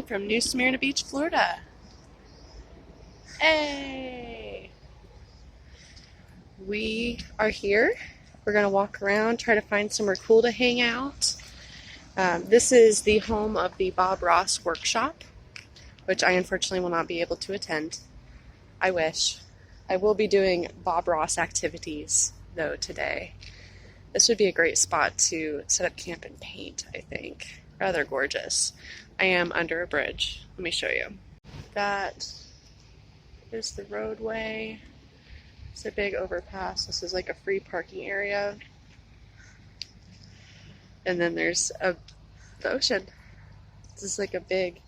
from New Smyrna Beach, Florida. Hey! We are here. We're going to walk around, try to find somewhere cool to hang out. This is the home of the Bob Ross workshop, which I unfortunately will not be able to attend. I wish. I will be doing Bob Ross activities, though, today. This would be a great spot to set up camp and paint, I think. Rather gorgeous. I am under a bridge. Let me show you. That is the roadway. It's a big overpass. This is like a free parking area. And then there's the ocean. This is like a big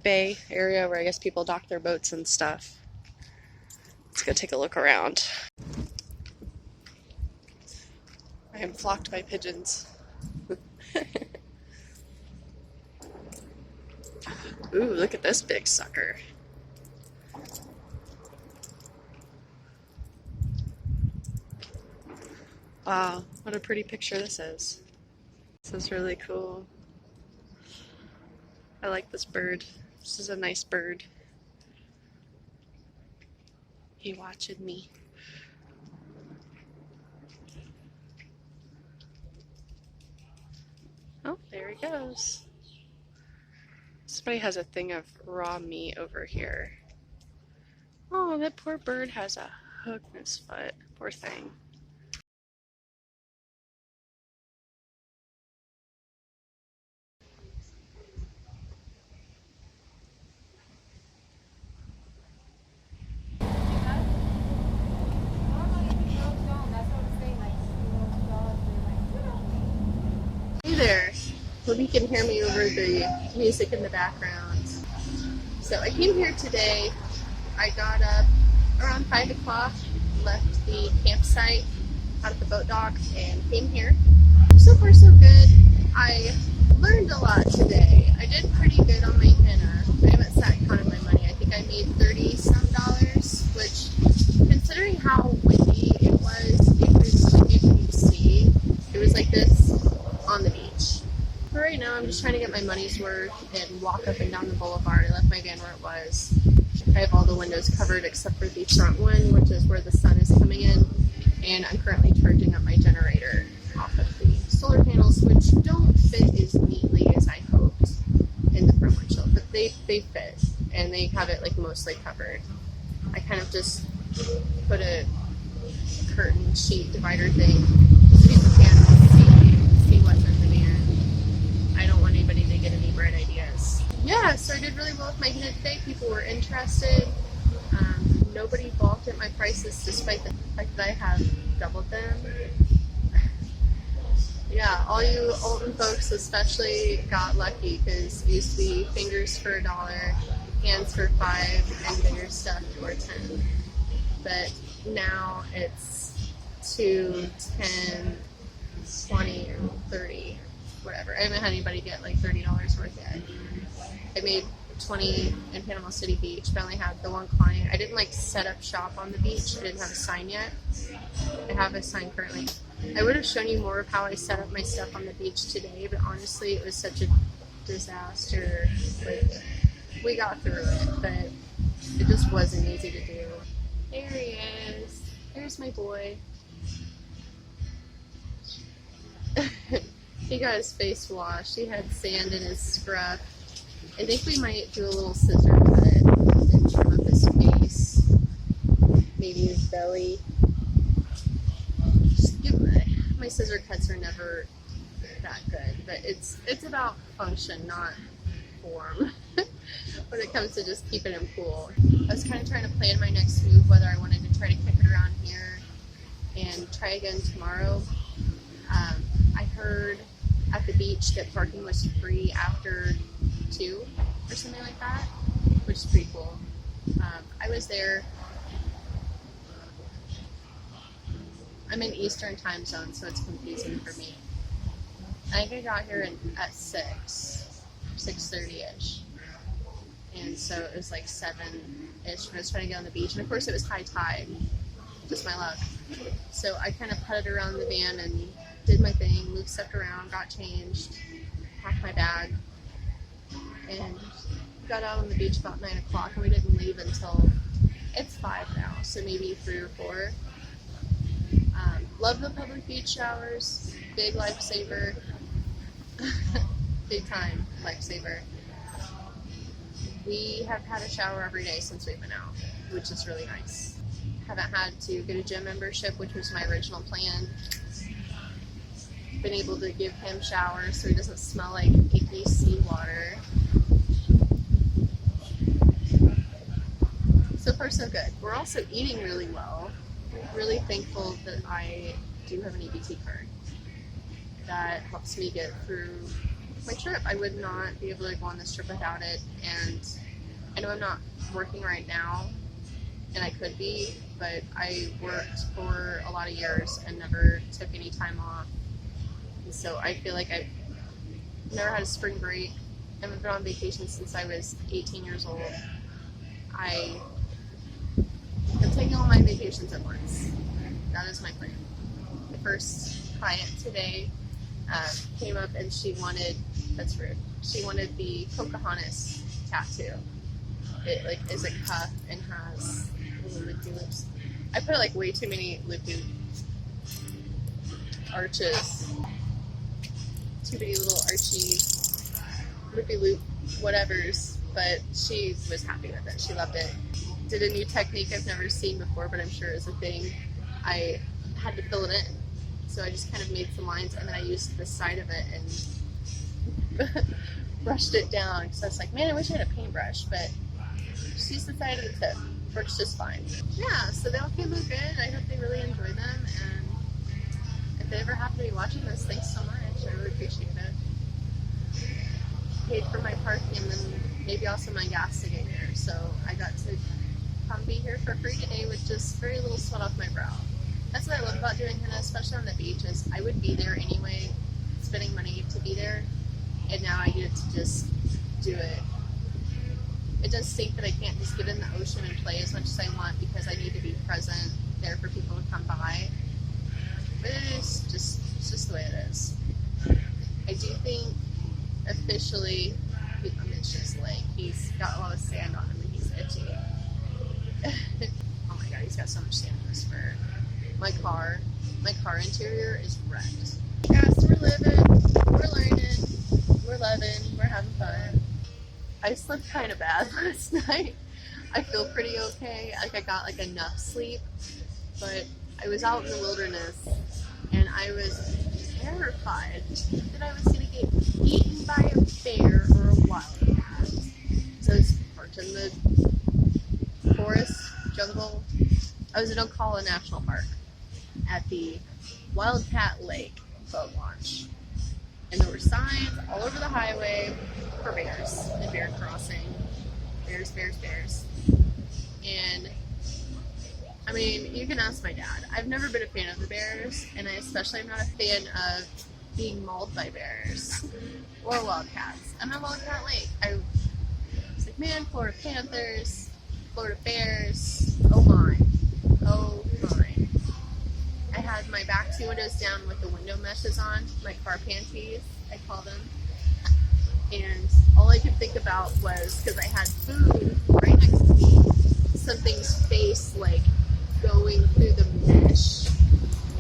bay area where I guess people dock their boats and stuff. Let's go take a look around. I am flocked by pigeons. Ooh, look at this big sucker. Wow, what a pretty picture this is. This is really cool. I like this bird. This is a nice bird. He watching me. Oh, there he goes. Somebody has a thing of raw meat over here. Oh, that poor bird has a hook in his foot. Poor thing. Hey there. Hope you can hear me over the music in the background. So I came here today. I got up around 5 o'clock, left the campsite out at the boat dock, and came here. So far so good. I learned a lot today. I did pretty good on my henna. I haven't sat and counted my money. I think I made $30-some, which, considering how windy it was, if you could see, it was like this on the beach. But right now I'm just trying to get my money's worth and walk up and down the boulevard. I left my van where it was. I have all the windows covered except for the front one, which is where the sun is coming in, and I'm currently charging up my generator off of the solar panels, which don't fit as neatly as I hoped in the front windshield, but they fit, and they have it like mostly covered. I kind of just put a curtain sheet divider thing so people can't see what's in the van. I don't want anybody to get any bright ideas. Yeah, so I did really well with my henna today. People were interested. Nobody balked at my prices despite the fact that I have doubled them. Yeah, all you Alton folks especially got lucky because it used to be fingers for $1, hands for $5, and bigger stuff for $10. But now it's $2, $10, $20, and $30, whatever. I haven't had anybody get like $30 worth yet. I made 20 in Panama City Beach, but I only had the one client. I didn't like set up shop on the beach. I didn't have a sign yet. I have a sign currently. I would have shown you more of how I set up my stuff on the beach today, but honestly it was such a disaster. Like, we got through it, but it just wasn't easy to do. There he is. There's my boy. He got his face washed. He had sand in his scruff. I think we might do a little scissor cut and trim up his face, maybe his belly. My scissor cuts are never that good, but it's about function, not form, when it comes to just keeping him cool. I was kind of trying to plan my next move, whether I wanted to try to kick it around here and try again tomorrow. I heard at the beach that parking was free after 2 or something like that, which is pretty cool. I was there. I'm in Eastern time zone, so it's confusing for me. I think I got here at 6:30ish, and so it was like 7ish when I was trying to get on the beach, and of course it was high tide, just my luck. So I kind of putted around the van and did my thing, moved stuff around, got changed, packed my bag, and got out on the beach about 9 o'clock, and we didn't leave until it's 5 now, so maybe 3 or 4. Love the public beach showers, big lifesaver, big time lifesaver. We have had a shower every day since we've been out, which is really nice. Haven't had to get a gym membership, which was my original plan. Been able to give him showers so he doesn't smell like icky seawater. So far so good. We're also eating really well. Really thankful that I do have an EBT card. That helps me get through my trip. I would not be able to go on this trip without it, and I know I'm not working right now, and I could be, but I worked for a lot of years and never took any time off. And so I feel like I've never had a spring break. I haven't been on vacation since I was 18 years old. I am taking all my vacations at once. That is my plan. The first client today came up and she wanted, that's rude, she wanted the Pocahontas tattoo. It like is a cuff and has little loopy loops. I put like way too many loopy arches. Too many little archy loopy loop whatevers, but she was happy with it. She loved it. Did a new technique I've never seen before, but I'm sure is a thing. I had to fill it in. So I just kind of made some lines and then I used the side of it and brushed it down because I was like, man, I wish I had a paintbrush, but just use the side of the tip. Works just fine. Yeah, so they all came out good. I hope they really enjoy them, and if they ever happen to be watching this, thanks so much. I really appreciate it. Paid for my parking and then maybe also my gas to get here, so I got to come be here for free today with just very little sweat off my brow. That's what I love about doing henna, especially on the beach, is I would be there anyway, spending money to be there, and now I get to just do it. It does stink that I can't just get in the ocean and play as much as I want because I need to be present there for people to come by. But it's just the way it is. I do think officially, I mean, it's just like he's got a lot of sand on him and he's itchy. Oh my god, he's got so much sand in his fur. My car interior is wrecked. Yes, we're living, we're learning, we're loving, we're having fun. I slept kind of bad last night. I feel pretty okay. Like I got like enough sleep, but I was out in the wilderness and I was terrified that I was going to get eaten by a bear or a wildcat. So I was parked in the forest, jungle. I was in Ocala National Park at the Wildcat Lake boat launch. And there were signs all over the highway for bears and bear crossing. Bears, bears, bears. And I mean, you can ask my dad. I've never been a fan of the bears, and I especially am not a fan of being mauled by bears or wildcats. I'm at Wildcat Lake. I was like, man, Florida Panthers, Florida bears, oh my. Oh my. I had my back 2 windows down with the window meshes on, my car panties, I call them. And all I could think about was, because I had food right next to me, something's face like going through the mesh,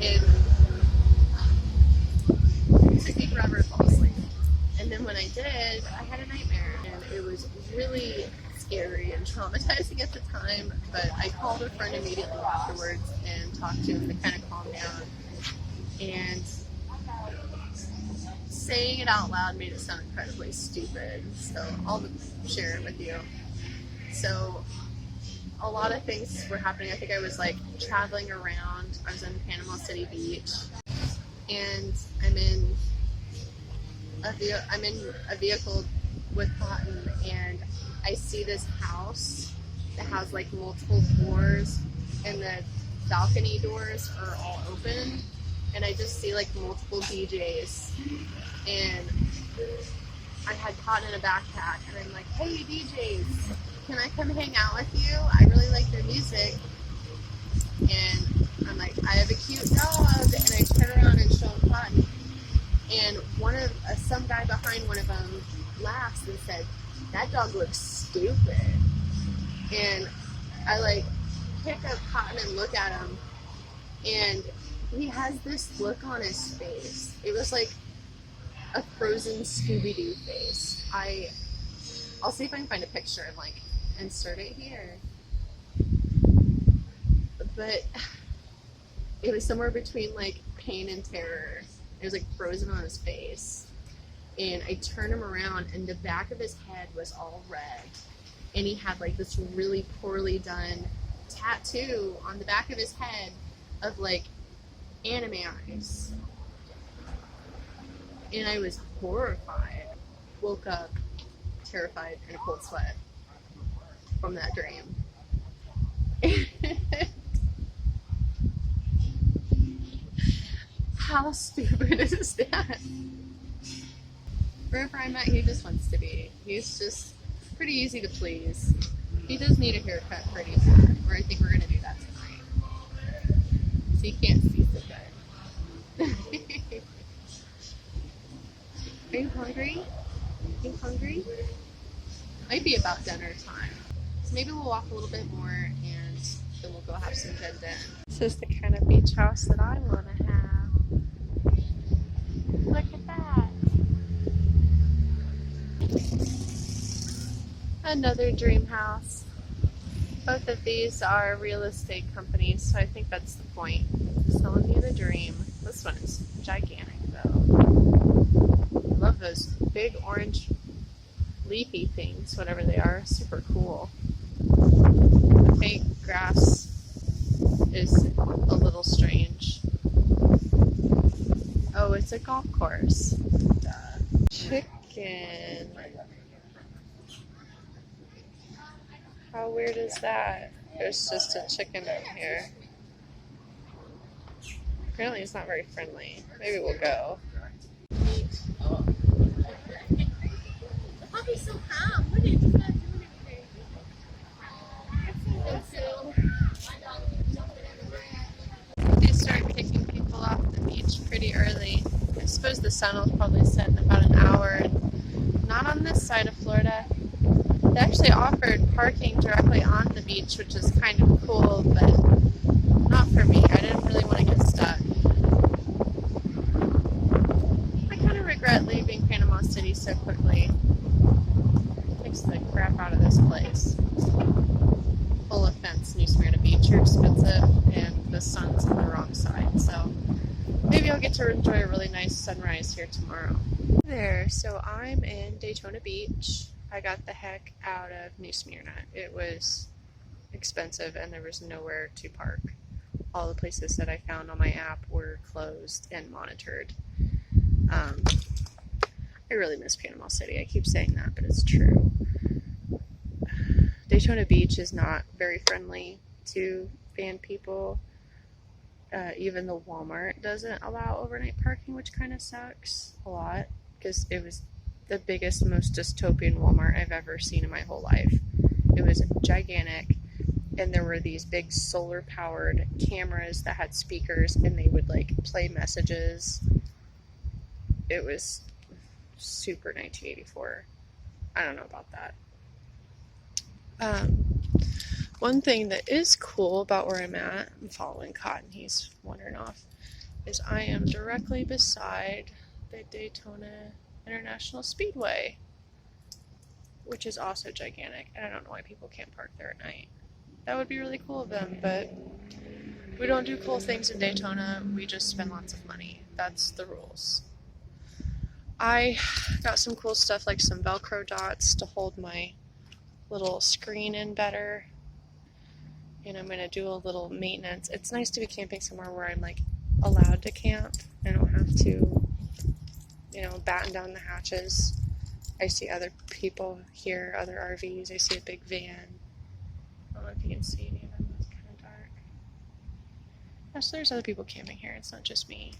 and it took me forever to fall asleep. And then when I did, I had a nightmare, and it was really scary and traumatizing at the time, but I called a friend immediately afterwards and talked to him to kind of calm down. And saying it out loud made it sound incredibly stupid, so I'll share it with you. So a lot of things were happening. I think I was like traveling around. I was in Panama City Beach, and I'm in a vehicle with Cotton, and I see this house that has like multiple floors, and the balcony doors are all open, and I just see like multiple DJs, and I had Cotton in a backpack, and I'm like, hey DJs, can I come hang out with you? I really like their music. And I'm like, I have a cute dog, and I turn around and show him Cotton, and some guy behind one of them laughs and said, that dog looks stupid. And I like pick up Cotton and look at him, and he has this look on his face. It was like a frozen Scooby-Doo face. I'll see if I can find a picture and like insert it here. But it was somewhere between like pain and terror. It was like frozen on his face. And I turned him around and the back of his head was all red. And he had like this really poorly done tattoo on the back of his head of like anime eyes. And I was horrified. Woke up terrified in a cold sweat from that dream. How stupid is that? Wherever I'm at, he just wants to be. He's just pretty easy to please. He does need a haircut pretty soon, or I think we're going to do that tonight. So he can't see so good. Are you hungry? Are you hungry? Might be about dinner time. So maybe we'll walk a little bit more and then we'll go have some din din. This is the kind of beach house that I want to have. Look at that. Another dream house. Both of these are real estate companies, so I think that's the point. Selling you the dream. This one is gigantic though. I love those big orange leafy things, whatever they are. Super cool. The fake grass is a little strange. Oh, it's a golf course. Chicken. How weird is that? There's just a chicken over here. Apparently it's not very friendly. Maybe we'll go. The puppy's so calm. Look at it, just not doing anything. They start kicking people off the beach pretty early. I suppose the sun will probably set in about an hour. Not on this side of Florida. They actually offered parking directly on the beach, which is kind of cool, but not for me. I didn't really want to get stuck. I kind of regret leaving Panama City so quickly. It takes the crap out of this place. Full offense, New Smyrna Beach. You're expensive, and the sun's on the wrong side, so maybe I'll get to enjoy a really nice sunrise here tomorrow. There, so I'm in Daytona Beach. I got the heck out of New Smyrna. It was expensive and there was nowhere to park. All the places that I found on my app were closed and monitored. I really miss Panama City. I keep saying that, but it's true. Daytona Beach is not very friendly to van people. Even the Walmart doesn't allow overnight parking, which kind of sucks a lot because it was the biggest, most dystopian Walmart I've ever seen in my whole life. It was gigantic, and there were these big solar-powered cameras that had speakers, and they would like play messages. It was super 1984. I don't know about that. One thing that is cool about where I'm at, I'm following Cotton, he's wandering off, is I am directly beside the Daytona International Speedway, which is also gigantic, and I don't know why people can't park there at night. That would be really cool of them, but we don't do cool things in Daytona, we just spend lots of money. That's the rules. I got some cool stuff like some Velcro dots to hold my little screen in better, and I'm going to do a little maintenance. It's nice to be camping somewhere where I'm like allowed to camp. I don't have to, batten down the hatches. I see other people here, other RVs. I see a big van. I don't know if you can see any of them. It's kind of dark. Gosh, there's other people camping here. It's not just me.